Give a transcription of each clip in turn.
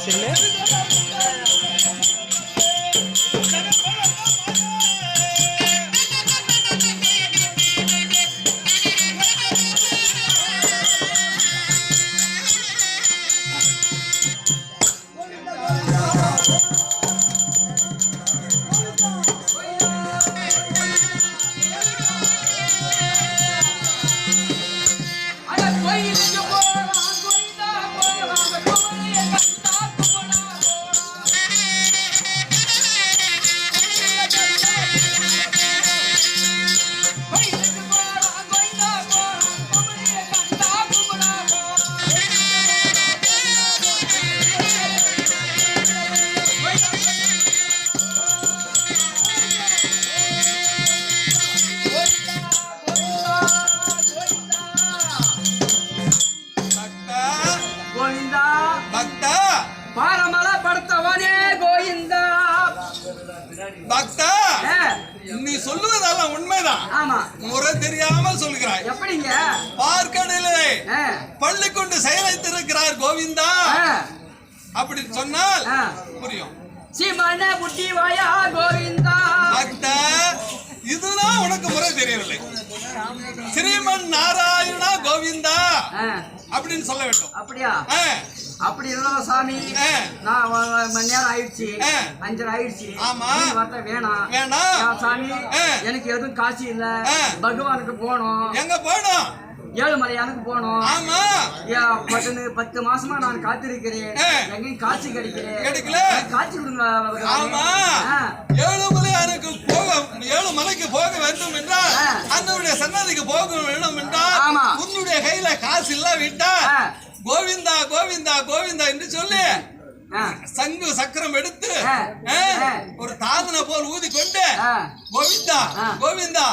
Cell. பக்தா, நீ சொல்லுவதெல்லாம் உண்மைதான். முறை தெரியாமல் சொல்லுகிறாய். எப்படிங்க? பார்க்கடலே பள்ளி கொண்டு செயலைத்திருக்கிறார் கோவிந்தா அப்படி சொன்னால் புரியும். சீமான புட்டி வாயா கோவிந்தா. பக்தா, இதுதான் உனக்கு முறை தெரியவில்லை. ஸ்ரீமன் நாராயணா கோவிந்தா அப்படின்னு சொல்ல வேண்டும். அப்படியா? அப்படி இருந்தாலும் சாமி, நான் மணி நேரம் ஆயிடுச்சு, 5:30 ஆயிடுச்சு. வார்த்தை வேணாம் சாமி, எனக்கு எதுவும் காசு இல்ல. பகவானுக்கு போகணும். எங்க போகணும்? ஏழுமலையானுக்கு போகணும். 10 மாசமா நான் காத்திருக்கிறேன். எங்கேயும் காட்சி கிடைக்கல. காட்சி கொடுங்க. ஏழுமலையானுக்கு ஏழுமலைக்கு போக வேண்டும் என்றால், அண்ணனுடைய சன்னதிக்கு போக வேண்டும் என்றால், உன்னுடைய கையில காசு இல்ல விட்டா கோவிந்தா கோவிந்தா கோவிந்தா என்று சொல்லி சங்கு சக்கரம் எடுத்து ஒரு தாதனை போல் ஊதி கொண்டு கோவிந்தா கோவிந்தா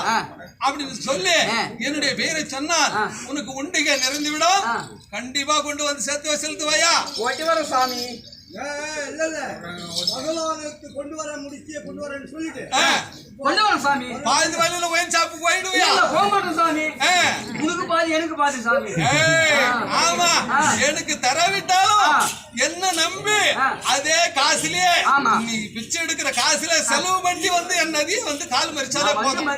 அப்படின்னு சொல்லி என்னுடைய பெயரை சொன்னால் உனக்கு உண்டிகை நிறைந்து விடும். கண்டிப்பா கொண்டு வந்து சேர்த்து செலுத்துவாயா? ஓட்டி வர சாமி. பகவானுக்கு கொண்டு வர முடிச்சு கொண்டு வரேன்னு சொல்லிட்டு கொண்டு வர சாமி. பாதி வழியில ஒயின் ஷாப்பு போயிடுவியா? போக மாட்டோம் சாமி. உனக்கு பாதி எனக்கு பாதி சாமி. ஆமா, எனக்கு தரவிட்டாலும் என்ன நம்பி அதே காசுலயே நீ பிச்சை எடுக்கிற காசுல செலவு பண்ணி வந்து என் நதியை வந்து கால் மறிச்சாலே போதும்.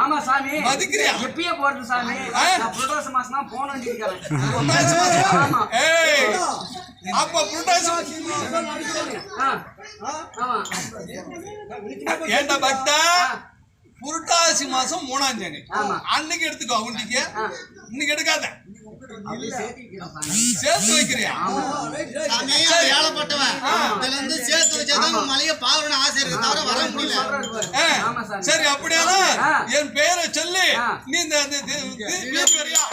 ஆமா சாமி, மதிக்கிறியா? எப்பயே போறது சாமி. புரட்டாசி மாசம் தான் போன வேண்டியிருக்கிறேன். அப்ப புரட்டாசி ஏண்டா பக்தா, புரட்டாசி மாசம் 3ஆம் தேதி அன்னைக்கு எடுத்துக்கோ. உண்டிக்கு இன்னைக்கு எடுக்காத, சேர்த்து வைக்கிறியா? ஏழப்பட்டவன் சேர்த்து வச்சாதான் மலைய பாவன ஆசை இருக்கு, தவிர வர முடியல. சரி, அப்படியானா என் பேரை சொல்லி நீ இந்த வீட்டு வரியா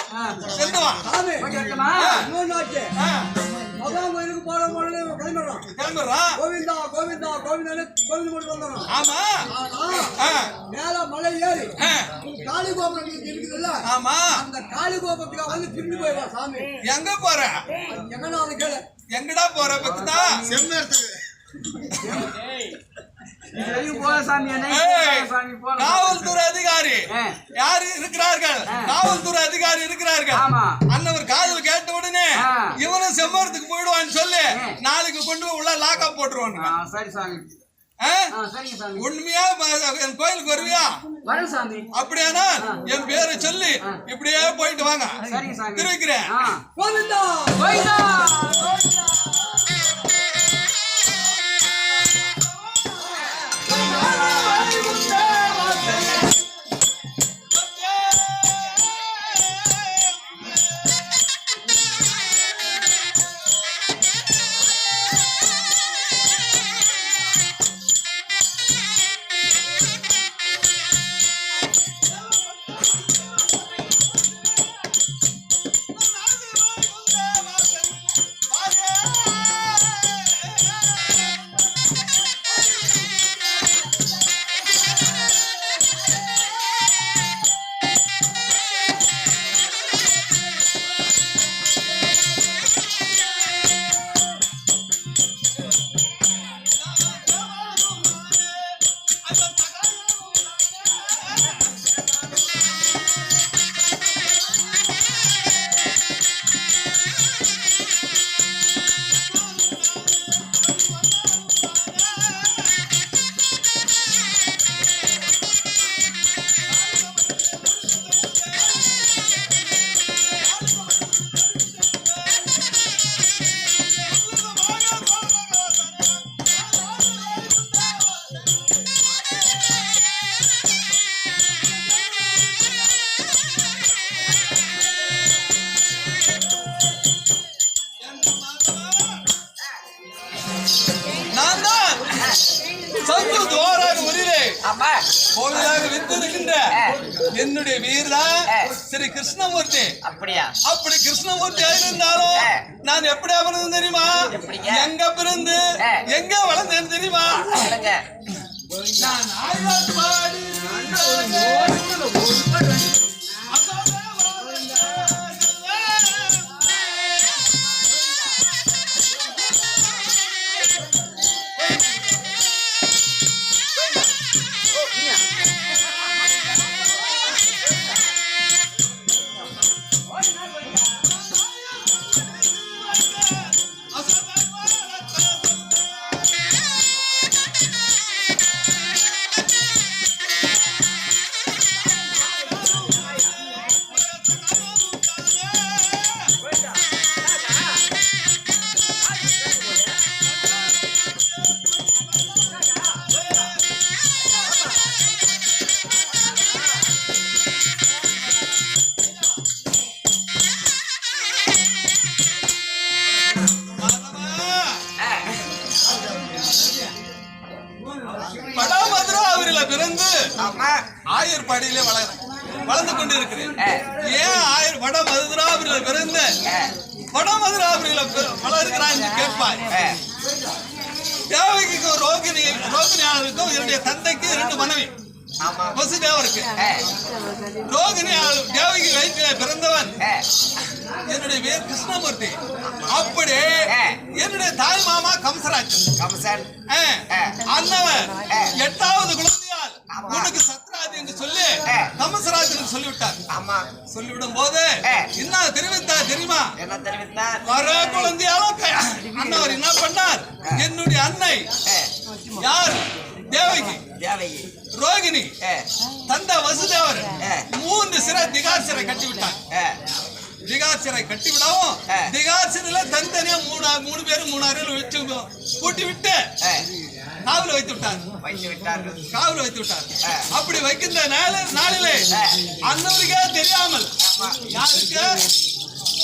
சென்று வா. கோயிலுக்கு போற கிளம்பிடுறான். கோவிந்தா கோவிந்தா கோவிந்தா கோவில் கொண்டு வந்தோம். ஆமா, மேல மலை ஏறி காளி கோபுரம் இருக்குதுல்ல, ஆமா, அந்த காளி கோபுரத்துல வந்து திரும்பி போயிடுவா சாமி. எங்க போற? எங்கடா அது கேளு. எங்கடா போற பக்தா? செம்மேரத்துக்கு. காவல்துறை அதிகாரி யாரு இருக்கிறார்கள்? காவல்துறை அதிகாரி இருக்கிறார்கள். அண்ணவர் காதல் கேட்ட உடனே இவனும் செம்மரத்துக்கு போயிடுவான்னு சொல்லி நாளைக்கு கொண்டு போய் உள்ள லாக்கா போட்டுருவாங்க. உண்மையா என் கோயிலுக்கு வருவியா? அப்படியானா என் பேரை சொல்லி இப்படியே போயிட்டு வாங்க. தெரிவிக்கிறேன். கோவிலாக வித்திருக்கின்ற என்னுடைய வீரா ஸ்ரீ கிருஷ்ணமூர்த்தி. அப்படியா? அப்படி கிருஷ்ணமூர்த்தி இருந்தாலும் நான் எப்படி பிறந்தேன் தெரியுமா? எங்க பிறந்து எங்க வளர்ந்தேன் தெரியுமா? நான் ஆழ்வார்பாடி ஆயர்பாடியிலே வளர்ந்து கொண்டிருக்கிறேன். ஏன் வட மதுராபுரியில பிறந்த வட மதுராபுரியில வளர்க்கிறான் கேட்பாய். தேவகிக்கும் ரோகிணியாளருக்கும் என்னுடைய தந்தைக்கு 2 மனைவி. வசுதேவருக்கு ரோகிணி தேவகி வயிற்றிலே பிறந்தவன் என்னுடைய பேர் கிருஷ்ணமூர்த்தி. அப்படி என்னுடைய தாய் மாமா கம்சன் அன்னவர் 8வது குழந்தையால் உனக்கு சத்ராஜ் என்று சொல்லி கம்சராஜ் என்று சொல்லிவிட்டார். சொல்லிவிடும் போது என்ன தெரிவித்தார் தெரியுமா? வர குழந்தையாலும் அன்னவர் என்ன பண்ணார்? என்னுடைய அன்னை யார்? தேவகி ரோகிணி தந்த வசுதேவர் 3 சிறை திகார் சிறை கட்டிவிட்டார். திகார் சிறை கட்டிவிடவும் திகார் சிறையில தனித்தனியா 3 பேரும் 3 அறையில் வச்சு கூட்டி விட்டு காவல வைத்து விட்டார். அப்படி வைக்கின்ற நாளிலே அன்னவருக்கே தெரியாமல் யாருக்கு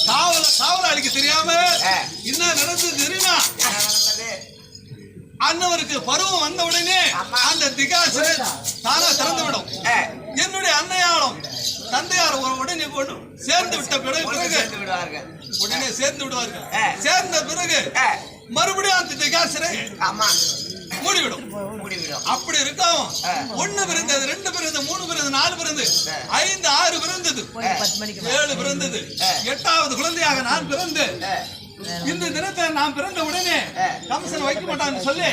காவலாளிக்கு தெரியாமல் என்ன நடந்தது தெரியுமா? அன்னவருக்கு பருவம் வந்த உடனே அந்த திகாசிரை தானா திறந்து விடும். என்னுடைய அன்னையாலும் தந்தையார் உடனே சேர்ந்து விட்ட பிறகு உடனே சேர்ந்து விடுவார்கள். சேர்ந்த பிறகு மறுபடியும் அந்த திகாசிரை மூடிவிடும். அப்படி இருக்கும். 1 பிறந்தது, 2 பிறந்தது, 3 பிறந்தது, 4 பிறந்தது, 5, 6 பிறந்தது, 7 பிறந்தது, 8வது குழந்தையாக நான் பிறந்து இந்த தினத்தை நான் பிறந்த உடனே கம்சன் வைக்க மாட்டான்னு சொல்லி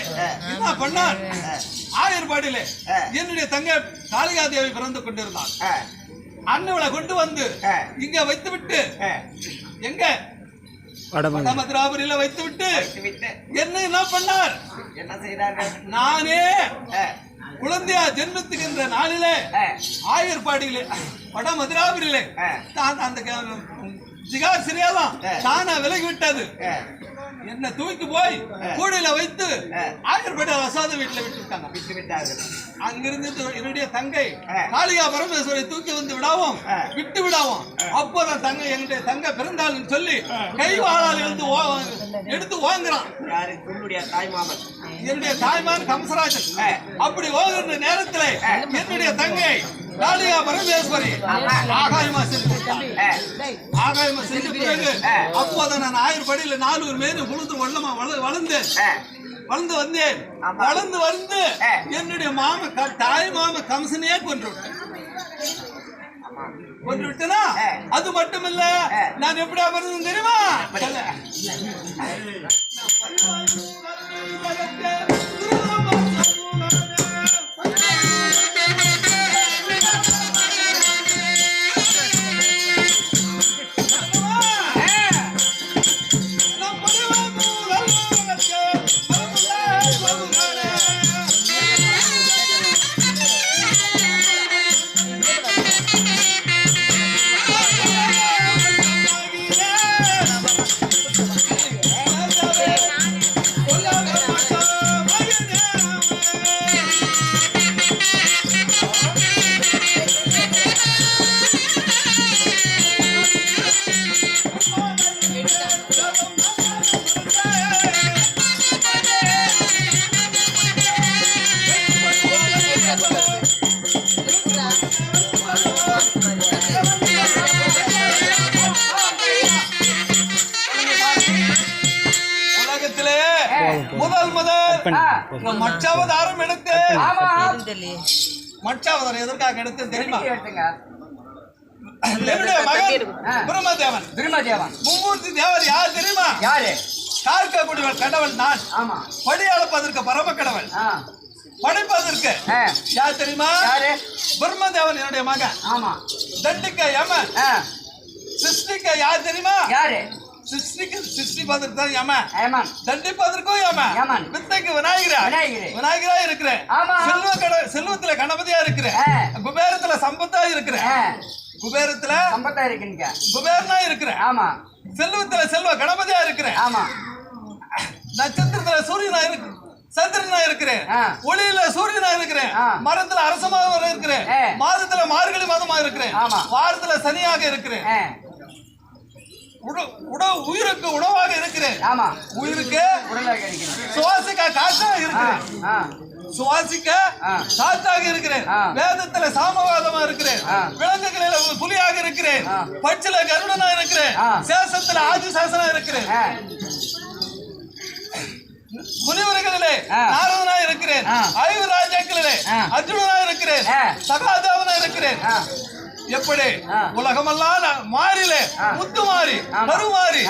என்ன பண்ணான்? ஆயர்பாடியிலே என்னுடைய தங்கை காளிகா தேவி பிறந்து கொண்டிருந்தான். அண்ணவளை கொண்டு வந்து இங்க வைத்து விட்டு எங்க மதுராபுரியில வைத்து விட்டு என்ன பண்ணார்? நானே குழந்தையா ஜென்மத்துக்கின்ற நாளிலே ஆயர்பாடியிலே வட மதுராபுரியிலே அந்த திகார் சிறையெல்லாம் தானா விலகி விட்டது. என்ன தூக்கி போய் கூடையில வைத்து ஆயர்பாடி வசாத வீட்டுல விட்டு விட்டாங்க. அங்கிருந்து என்னுடைய தங்கை காளிகா பரமேஸ்வரை தூக்கி வந்து விட்டு விடாவும் அப்போதான் தங்கை என்னுடைய தங்கை பிறந்தாள்னு சொல்லி கை வாழால் எடுத்து வாங்குறான். என்னுடைய தாய்மான் கம்சராஜன். அப்படி ஓகுற நேரத்தில் என்னுடைய தங்கை காளிகா பரமேஸ்வரி ஆகாயமா சென்று பிறகு அப்போதான் நான் ஆயர்பாடியில 4 மேலும் வளர்ந்து வந்தேன். வளர்ந்து வந்து என்னுடைய தாய் மாம கம்சனையே கொன்று விட்டனா? அது மட்டும் இல்ல, நான் எப்படியா பிறந்தேன் தெரியுமா? மச்சாவதாரம் எடுத்து ஆமா மச்சாவதாரம் எதற்காக எடுத்து தெரியுமா? எடுத்துங்க. என்னுடைய மகன் பிரம்மதேவன். பிரம்மதேவன் மும்மூர்த்தி தேவர் யார் தெரியுமா? யாரு? காக்கக்கூடியவன் கடவுள் நான். ஆமா. படி அளப்பதற்கு பரம கடவுள். படைப்பதற்கு யார் தெரியுமா? யாரு? பிரம்மதேவன் என்னுடைய மகன். ஆமா. தண்டிக்க யமன். சிருஷ்டிக்க யார் தெரியுமா? யாரு? சிருஷ்டிப்பதற்கு தான் யமன். யமன். தண்டிப்பதற்கும் யமன். யமன். வித்தைக்கு விநாயகரா இருக்கிறேன். ஆமா. செல்வத்துல கணபதியா இருக்கிறேன். குபேரத்துல சம்பத்தா இருக்கிறேன். குபேரத்துல சம்பத்தா இருக்கீங்க. குபேரனா இருக்கிறேன். ஆமா. செல்வத்துல செல்வ கணபதியா இருக்கிறேன். ஆமா. நட்சத்திரத்துல சூரியனா இருக்கு, சந்திரனா இருக்கிறேன். ஒளியில சூரியனா இருக்கிறேன். மரத்துல அரசமாக இருக்கிறேன். மாதத்துல மார்கழி மாதமா இருக்கிறேன். வாரத்துல சனியாக இருக்கிறேன். உயிருக்கு உணவாக இருக்கிறேன். ஆமா. உயிருக்கு உடலாக இருக்கிறேன். சுவாசிக்க காற்றாக இருக்கிறேன். சுவாசிக்க காற்றாக இருக்கிறேன். வேதத்துல சாமவாதமா இருக்கிறேன். விலங்குகளில புலியாக இருக்கிறேன். பச்சில கருடனா இருக்கிறேன். சேசத்துல ஆதிசேஷனா இருக்கிறேன். முனிவர்களிலே நாரதனா இருக்கிறேன். 5 ராஜாக்களிலே அர்ஜுனனா இருக்கிறேன். சகாதேவனா இருக்கிறேன். எப்படி உலகமெல்லாம் மாறிலே முத்து மாறி கருமாறி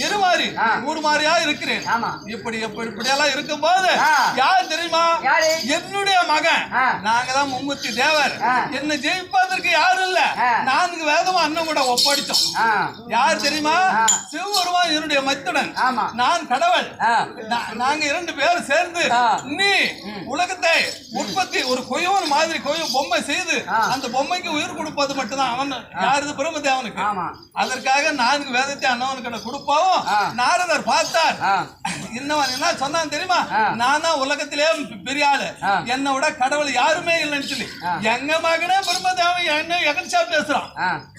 எருமாறி ஊர்மாறியா இருக்கிறேன். இப்படி எல்லாம் இருக்கும் போது யார் தெரியுமா? என்னுடைய மகன். நாங்க தான் மும்மூர்த்தி தேவர். என்ன ஜெயிப்பதற்கு யாரும் இல்ல. 4 வேதம் அண்ணன் கூட ஒப்படைச்சோம். யார் தெரியுமா? சிவபெருமான் என்னுடைய மத்துடன், நான் கடவுள். நாங்க 2 பேரும் சேர்ந்து நீ உலகத்தை உற்பத்தி ஒரு கொய்யோன் மாதிரி பொம்மை செய்து அந்த பொம்மைக்கு உயிர் கொடுப்பது மட்டும்தான் அவன். யாரு? பிரம்மதேவனுக்கு. அதற்காக 4 வேதத்தை அண்ணவனுக்கு கொடுப்போம். நாரதர் பார்த்தார். இன்னவன் என்ன சொன்னான் தெரியுமா? நான் தான் உலகத்திலே பெரிய ஆளு, என்னை விட கடவுள் யாருமே இல்லைன்னு சொல்லி எங்க மகனே பிரம்மதேவன் என்ன எகன்சா பேசுறான்.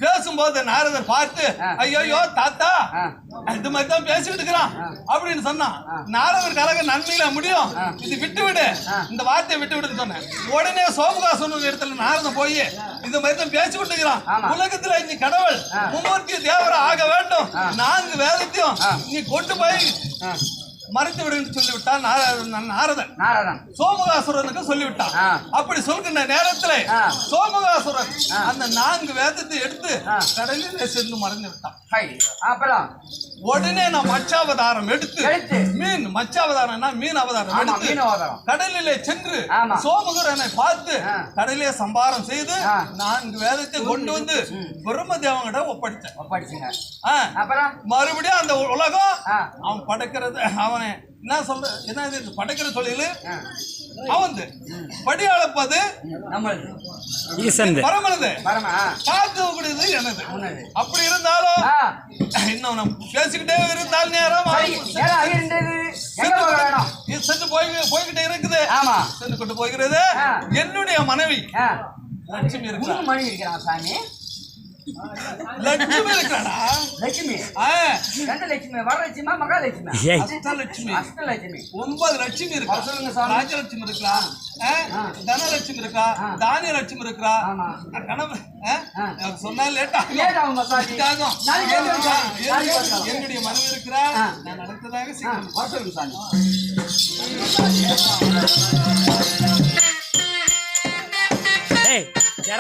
பேசும்போது நாரதர் பார்த்து ஐயோ தாத்தா இது மாதிரி தான் பேசிட்டு இருக்கிறான் அப்படின்னு சொன்னான். நாரதர் கழக நன்மையில முடியும், இது விட்டு விடு, இந்த வார்த்தையை விட்டு விடுன்னு சொன்னேன். உடனே சோமகாசன் இடத்துல நாரதன் போய் இது மாதிரி தான் பேசி விட்டுக்கிறான். உலகத்துல நீ கடவுள் மும்மூர்த்தி தேவரா ஆக வேண்டும், 4 வேதத்தையும் நீ கொண்டு போய் மறைத்து விடுன்னு சொல்லிவிட்டான் நாரதன். சோமகாசுரனுக்கு சொல்லிவிட்டான். அப்படி சொல்கின்ற நேரத்தில் சோமகாசுரன் அந்த 4 வேதத்தை எடுத்து கடலில் சென்று மறைந்து விட்டான். அப்புறம் உடனே நான் மச்சாவதாரம் எடுத்து மச்சாவதாரம்னா மீன் அவதாரம் எடுத்து கடலிலே சென்று சோமகுரனை பார்த்து கடலிலே சம்பாரம் செய்து 4 வேதத்தை கொண்டு வந்து பிரம்மதேவங்கிட்ட ஒப்படைச்சேன். மறுபடியும் அந்த உலகம் அவன் படைக்கிறது அவனை என்ன சொல்ற என்ன படைக்கிற தொழில் அவன் படி அளப்பது பரமனது, காத்து கூடியது எனது. அப்படி இருந்தாலும் இன்னும் நம்ம பேசிக்கிட்டே இருந்தால் நேரம் சென்று போய்கிட்டே இருக்குது. சென்று கொண்டு போகிறது. என்னுடைய மனைவி லட்சுமி இருக்கிறான். சாமி லட்சுமி இருக்கிறாடா. லட்சுமி எந்த லட்சுமி? வரலட்சுமா மகாலட்சுமி? அஷ்டலட்சுமி. 9 லட்சுமி இருக்கா. சொல்லுங்க சாமி. ராஜலட்சுமி இருக்கா, தனலட்சுமி இருக்கா, தானியலட்சுமி இருக்கா. சொன்னா லேட் ஆகும். என்னுடைய மனைவி இருக்கிறா. நான் நடத்ததாக சொல்லுங்க சாமி.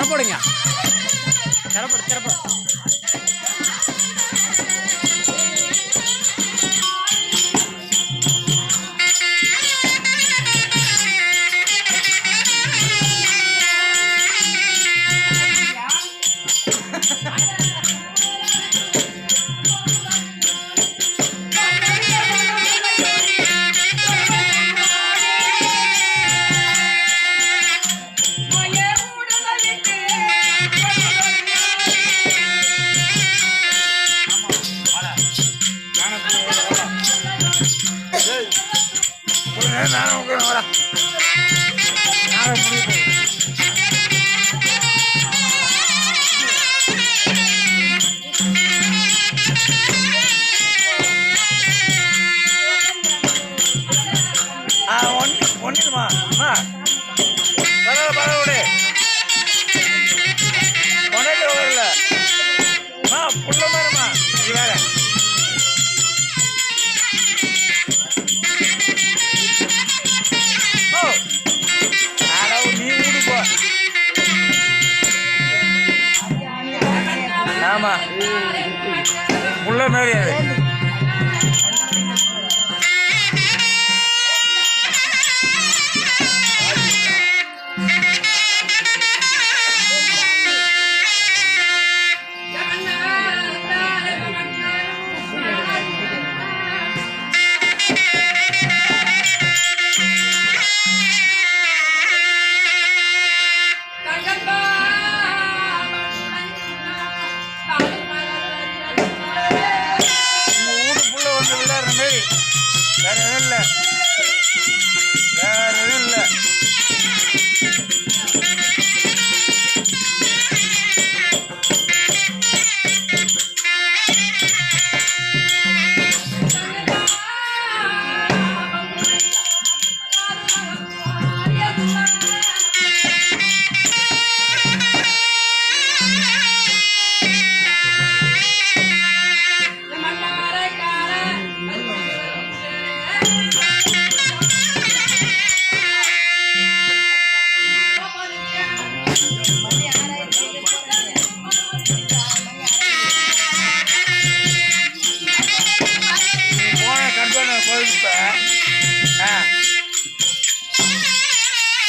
போடுங்க திறப்படு ஒன்றுமா பரவாயில்ல கொண்டாட்டு வரல புள்ள மாதிரிமா இது வேற புள்ள மாதிரி அது வேற எதுவும் இல்லை வேற எதுவும் இல்லை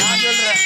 நான் சொல்றேன்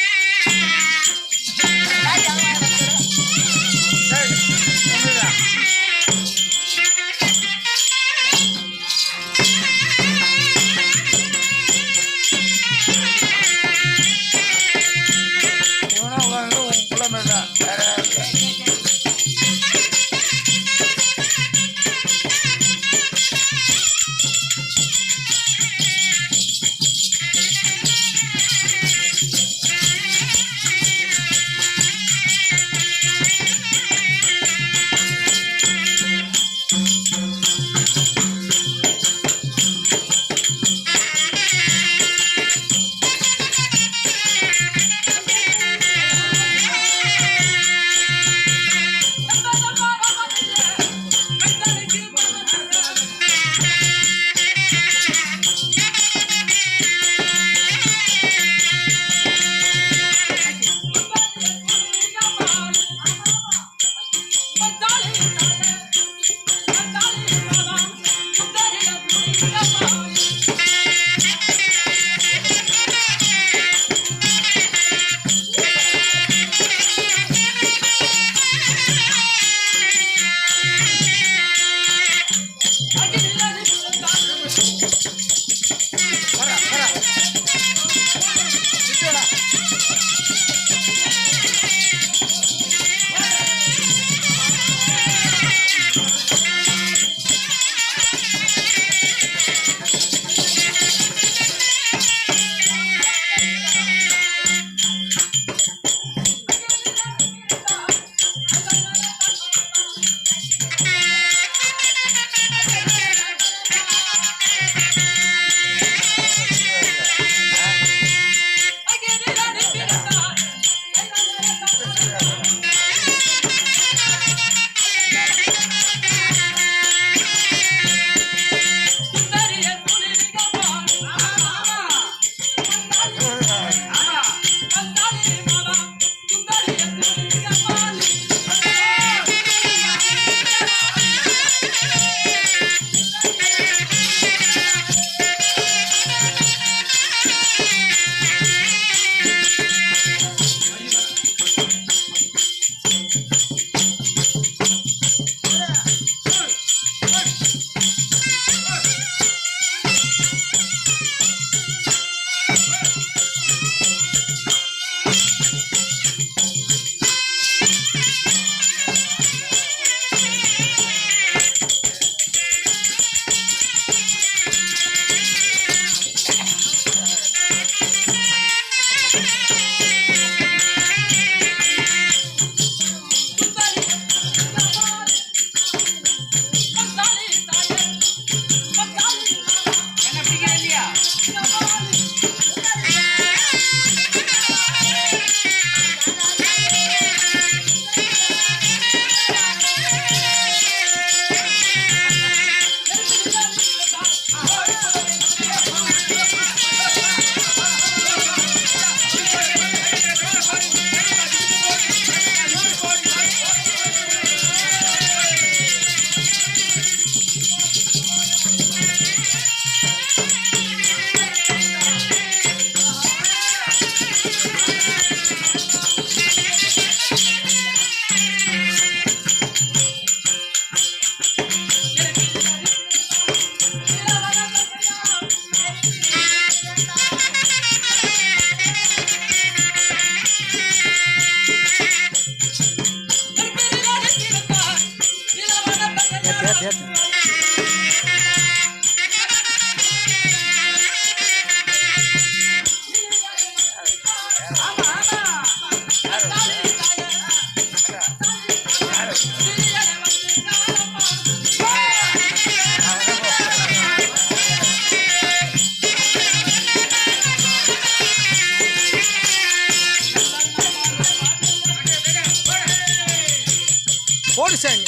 போடு சாமி